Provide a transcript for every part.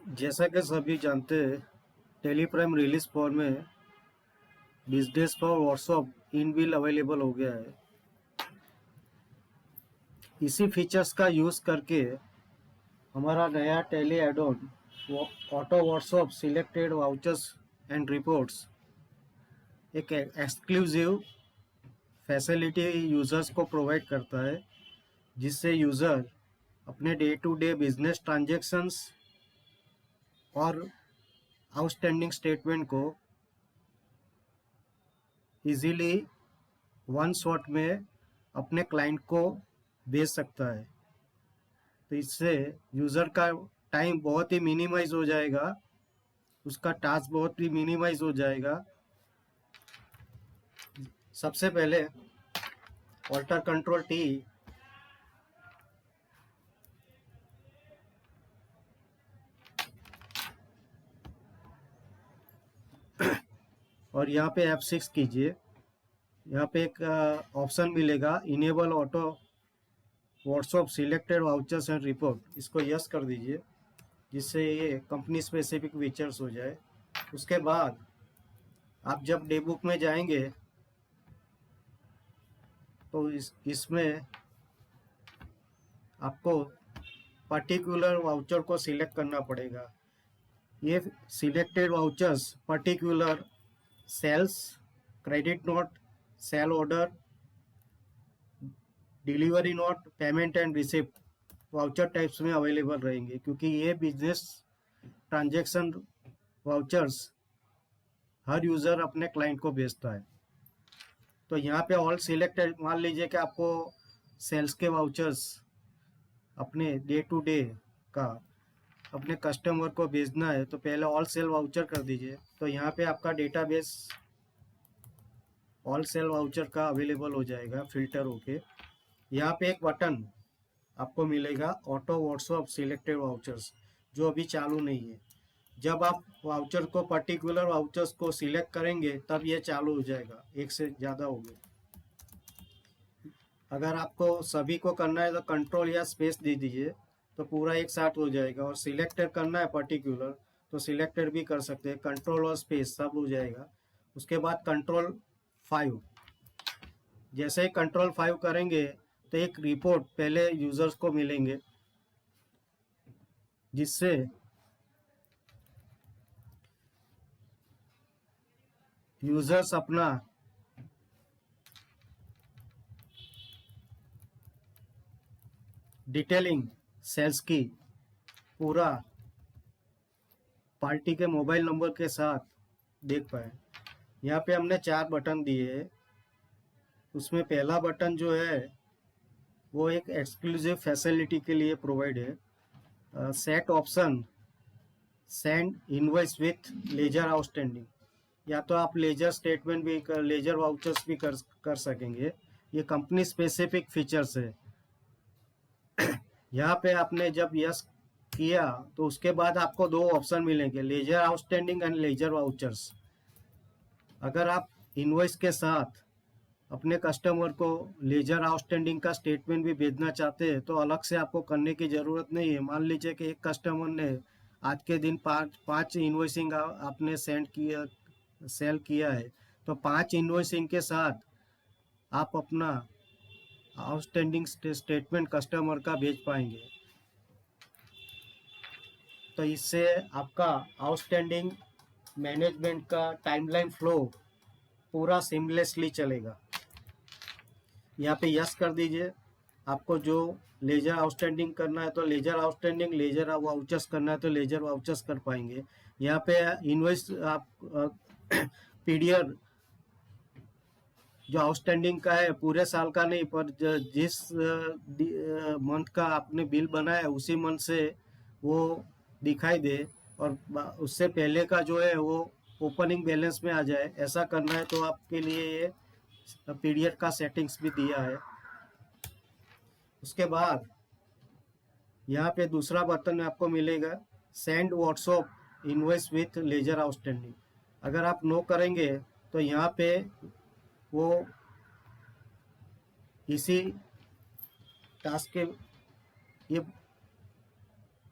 जैसा कि सभी जानते हैं, टेलीप्राइम रिलीज फॉर में business for WhatsApp inbuilt available हो गया है। इसी फीचर्स का यूज़ करके हमारा नया Tally add on auto WhatsApp selected vouchers and reports एक एक्सक्लूसिव फैसिलिटी यूज़र्स को प्रोवाइड करता है, जिससे यूज़र अपने day to day business transactions और आउटस्टैंडिंग स्टेटमेंट को इजीली वन शॉट में अपने क्लाइंट को भेज सकता है। तो इससे यूज़र का टाइम बहुत ही मिनिमाइज हो जाएगा, उसका टास्क बहुत ही मिनिमाइज हो जाएगा। सबसे पहले ऑल्टर कंट्रोल टी और यहाँ पे F6 कीजिए। यहाँ पे एक ऑप्शन मिलेगा enable auto WhatsApp selected vouchers and report, इसको यस कर दीजिए, जिससे ये कंपनी स्पेसिफिक फीचर्स हो जाए। उसके बाद आप जब डे बुक में जाएंगे तो इसमें आपको पर्टिकुलर वाउचर को सिलेक्ट करना पड़ेगा। ये selected vouchers particular sales, credit note, sale order, delivery note, payment and receipt voucher types में अवेलेबल रहेंगे, क्योंकि ये बिजनेस ट्रांजैक्शन वाउचर्स हर यूज़र अपने क्लाइंट को भेजता है। तो यहाँ पे ऑल सिलेक्टेड, मान लीजिए कि आपको सेल्स के वाउचर्स अपने डे टू डे का अपने कस्टमर को भेजना है, तो पहले ऑल सेल वाउचर कर दीजिए। तो यहाँ पे आपका डेटाबेस ऑल सेल वाउचर का अवेलेबल हो जाएगा फिल्टर होके। यहाँ पे एक बटन आपको मिलेगा ऑटो व्हाट्सअप सिलेक्टेड वाउचर्स, जो अभी चालू नहीं है। जब आप वाउचर को पर्टिकुलर वाउचर्स को सिलेक्ट करेंगे तब ये चालू हो जाएगा, एक से ज़्यादा होंगे। अगर आपको सभी को करना है तो कंट्रोल या स्पेस दे दीजिए, तो पूरा एक साथ हो जाएगा। और सिलेक्टेड करना है पर्टिकुलर तो सिलेक्टेड भी कर सकते हैं, कंट्रोल और स्पेस सब हो जाएगा। उसके बाद कंट्रोल 5, जैसे ही कंट्रोल 5 करेंगे तो एक रिपोर्ट पहले यूजर्स को मिलेंगे, जिससे यूजर्स अपना डिटेलिंग सेल्स की पूरा पार्टी के मोबाइल नंबर के साथ देख पाए। यहाँ पे हमने 4 बटन दिए हैं। उसमें पहला बटन जो है वो एक एक्सक्लूसिव फैसिलिटी के लिए प्रोवाइड है, set option send invoice with ledger outstanding. या तो आप लेजर स्टेटमेंट भी लेजर वाउचर्स भी कर सकेंगे। ये कंपनी स्पेसिफिक फीचर्स है। यहाँ पे आपने जब यस किया तो उसके बाद आपको 2 ऑप्शन मिलेंगे, ledger outstanding and ledger vouchers. अगर आप इनवॉइस के साथ अपने कस्टमर को लेजर आउटस्टैंडिंग का स्टेटमेंट भी भेजना चाहते हैं तो अलग से आपको करने की ज़रूरत नहीं है। मान लीजिए कि एक कस्टमर ने आज के दिन पाँच इन्वॉइसिंग आपने सेल किया है, तो 5 इन्वॉइसिंग के साथ आप अपना आउटस्टैंडिंग स्टेटमेंट कस्टमर का भेज पाएंगे। तो इससे आपका आउटस्टैंडिंग मैनेजमेंट का टाइमलाइन फ्लो पूरा सीमलेसली चलेगा। यहाँ पे यस कर दीजिए। आपको जो लेजर आउटस्टैंडिंग करना है तो लेजर आउटस्टैंडिंग, लेजर वाउचर्स करना है तो लेजर वाउचर्स कर पाएंगे। यहाँ पे इनवॉइस आप पीडीआर जो आउटस्टैंडिंग का है पूरे साल का नहीं, पर जिस मंथ का आपने बिल बनाया है उसी मंथ से वो दिखाई दे, और उससे पहले का जो है वो ओपनिंग बैलेंस में आ जाए। ऐसा करना है तो आपके लिए ये पीडीएफ का सेटिंग्स भी दिया है। उसके बाद यहाँ पे दूसरा बटन आपको मिलेगा send WhatsApp invoice with ledger outstanding. अगर आप नो करेंगे तो यहाँ पे वो इसी टास्क के ये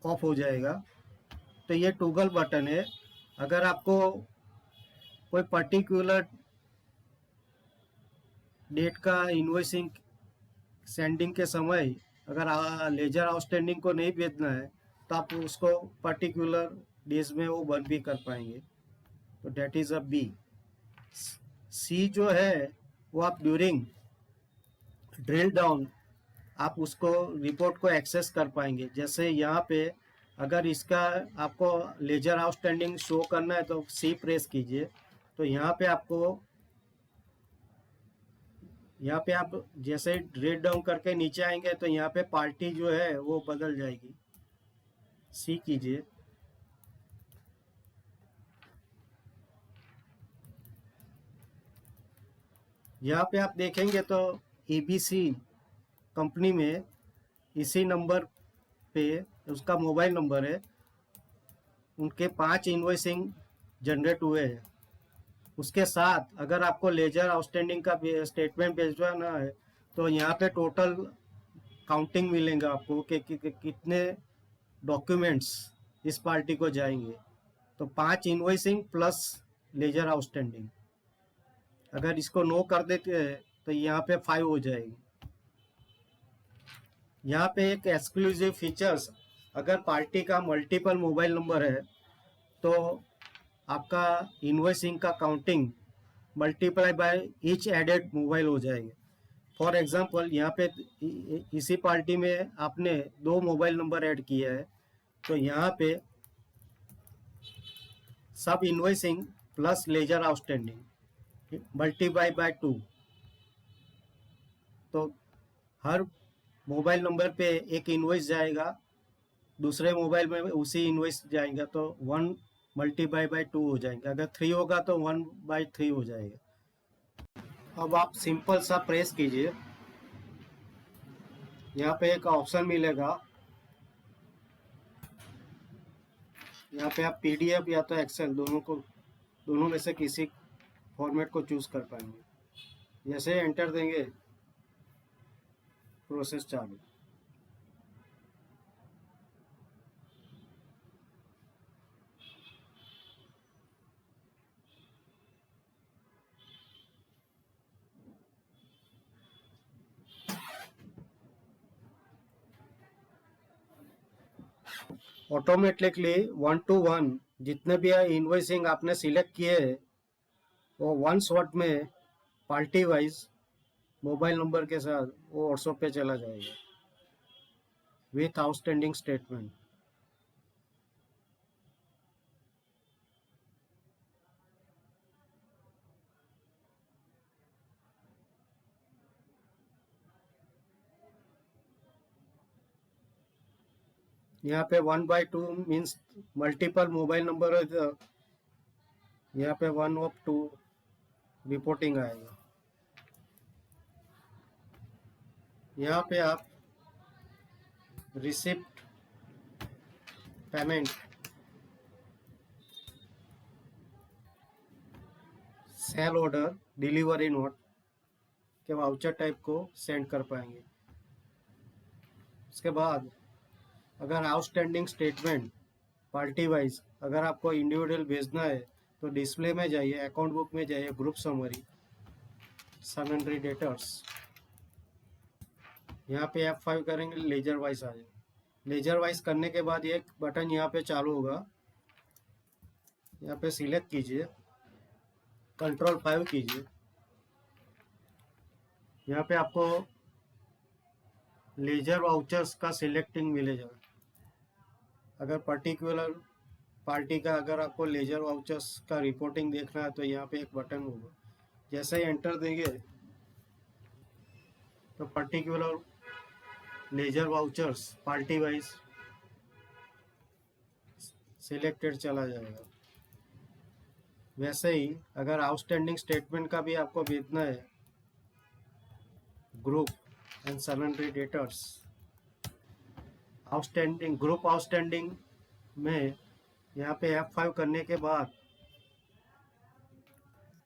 ऑफ हो जाएगा। तो ये टॉगल बटन है। अगर आपको कोई पर्टिकुलर डेट का इन्वॉइसिंग सेंडिंग के समय अगर लेजर आउटस्टैंडिंग को नहीं भेजना है तो आप उसको पर्टिकुलर डेज में वो बंद भी कर पाएंगे। तो डेट इज अ बी। सी जो है वो आप ड्यूरिंग ड्रिल डाउन आप उसको रिपोर्ट को एक्सेस कर पाएंगे। जैसे यहाँ पे अगर इसका आपको लेजर आउटस्टैंडिंग शो करना है तो सी प्रेस कीजिए। तो यहाँ पे आप जैसे ड्रिल डाउन करके नीचे आएंगे तो यहाँ पे पार्टी जो है वो बदल जाएगी। सी कीजिए। यहाँ पे आप देखेंगे तो एबीसी कंपनी में इसी नंबर पे उसका मोबाइल नंबर है, उनके 5 इन्वॉइसिंग जनरेट हुए हैं। उसके साथ अगर आपको लेजर आउटस्टैंडिंग का स्टेटमेंट भेजवाना है तो यहाँ पे टोटल काउंटिंग मिलेगा आपको कि कितने डॉक्यूमेंट्स इस पार्टी को जाएंगे। तो 5 इन्वॉइसिंग प्लस लेजर आउटस्टैंडिंग। अगर इसको नो कर देते हैं तो यहाँ पे 5 हो जाएगी। यहाँ पे एक एक्सक्लूसिव फीचर्स, अगर पार्टी का मल्टीपल मोबाइल नंबर है तो आपका इन्वॉइसिंग का counting multiply by each added mobile हो जाएगा। फॉर एग्जांपल यहाँ पे इसी पार्टी में आपने 2 मोबाइल नंबर ऐड किया है तो यहाँ पे सब invoicing plus ledger outstanding multiply by 2। तो हर मोबाइल नंबर पे एक इन्वॉइस जाएगा, दूसरे मोबाइल में उसी इन्वॉइस जाएगा तो 1 मल्टीप्लाई बाय 2 हो जाएगा। अगर 3 होगा तो 1/3 हो जाएगा। अब आप सिंपल सा प्रेस कीजिए। यहाँ पे एक ऑप्शन मिलेगा, यहाँ पे आप पीडीएफ या तो एक्सेल दोनों में से किसी फॉर्मेट को चूज कर पाएंगे। जैसे एंटर देंगे प्रोसेस चालू। ऑटोमेटिकली 1 to 1 जितने भी इन्वॉइसिंग आपने सिलेक्ट किए हैं वो 1 शॉट में पार्टी वाइज मोबाइल नंबर के साथ वो व्हाट्सएप पे चला जाएगा विथ आउटस्टैंडिंग स्टेटमेंट। यहाँ पे 1/2 मीन्स मल्टीपल मोबाइल नंबर है तो यहाँ पे 1 of 2 रिपोर्टिंग आएगा। यहाँ पे आप receipt, payment, sale order, delivery note के वाउचर टाइप को सेंड कर पाएंगे। उसके बाद अगर आउटस्टैंडिंग स्टेटमेंट पार्टी वाइज अगर आपको इंडिविजुअल भेजना है तो डिस्प्ले में जाइए, अकाउंट बुक में जाइए, ग्रुप समरी, सनंड्री डेटर्स। यहाँ पे F5 करेंगे, लेजर वाइज आ जाएगा। लेजर वाइज करने के बाद एक बटन यहाँ पे चालू होगा, यहाँ पे सिलेक्ट कीजिए, कंट्रोल 5 कीजिए। यहाँ पे आपको लेजर वाउचर्स का सिलेक्टिंग मिलेगा। अगर पर्टिकुलर पार्टी का अगर आपको लेजर वाउचर्स का रिपोर्टिंग देखना है तो यहाँ पे एक बटन होगा। जैसे ही एंटर देंगे तो particular ledger vouchers party wise selected चला जाएगा। वैसे ही अगर आउटस्टैंडिंग स्टेटमेंट का भी आपको भेजना है, group and sundry debtors, outstanding group outstanding में यहाँ पे F5 करने के बाद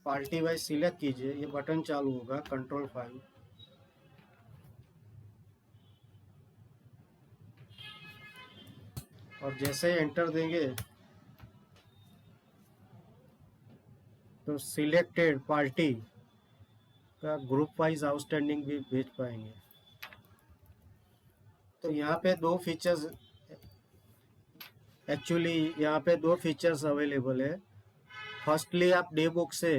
पार्टी वाइज सिलेक्ट कीजिए, ये बटन चालू होगा, कंट्रोल 5। और जैसे ही एंटर देंगे तो सिलेक्टेड पार्टी का ग्रुप वाइज आउटस्टैंडिंग भी भेज पाएंगे। तो यहाँ पे दो फीचर्स, एक्चुअली यहाँ पे दो फीचर्स अवेलेबल है। फर्स्टली आप डे बुक से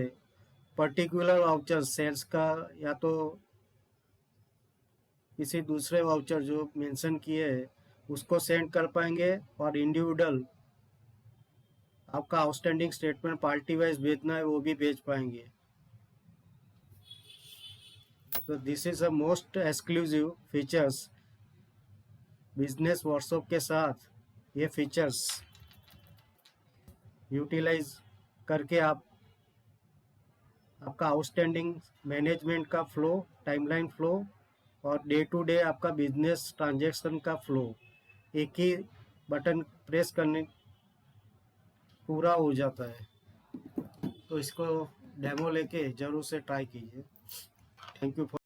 पर्टिकुलर वाउचर सेल्स का या तो किसी दूसरे वाउचर जो मेंशन किए है उसको सेंड कर पाएंगे, और इंडिविजुअल आपका आउटस्टैंडिंग स्टेटमेंट पार्टी वाइज भेजना है वो भी भेज पाएंगे। तो this is a most exclusive features. Business WhatsApp के साथ ये फीचर्स यूटिलाइज करके आप आपका आउटस्टैंडिंग मैनेजमेंट का फ्लो, टाइमलाइन फ्लो और डे टू डे आपका बिजनेस ट्रांजैक्शन का फ्लो एक ही बटन प्रेस करने पूरा हो जाता है। तो इसको डेमो लेके ज़रूर से ट्राई कीजिए। Thank you for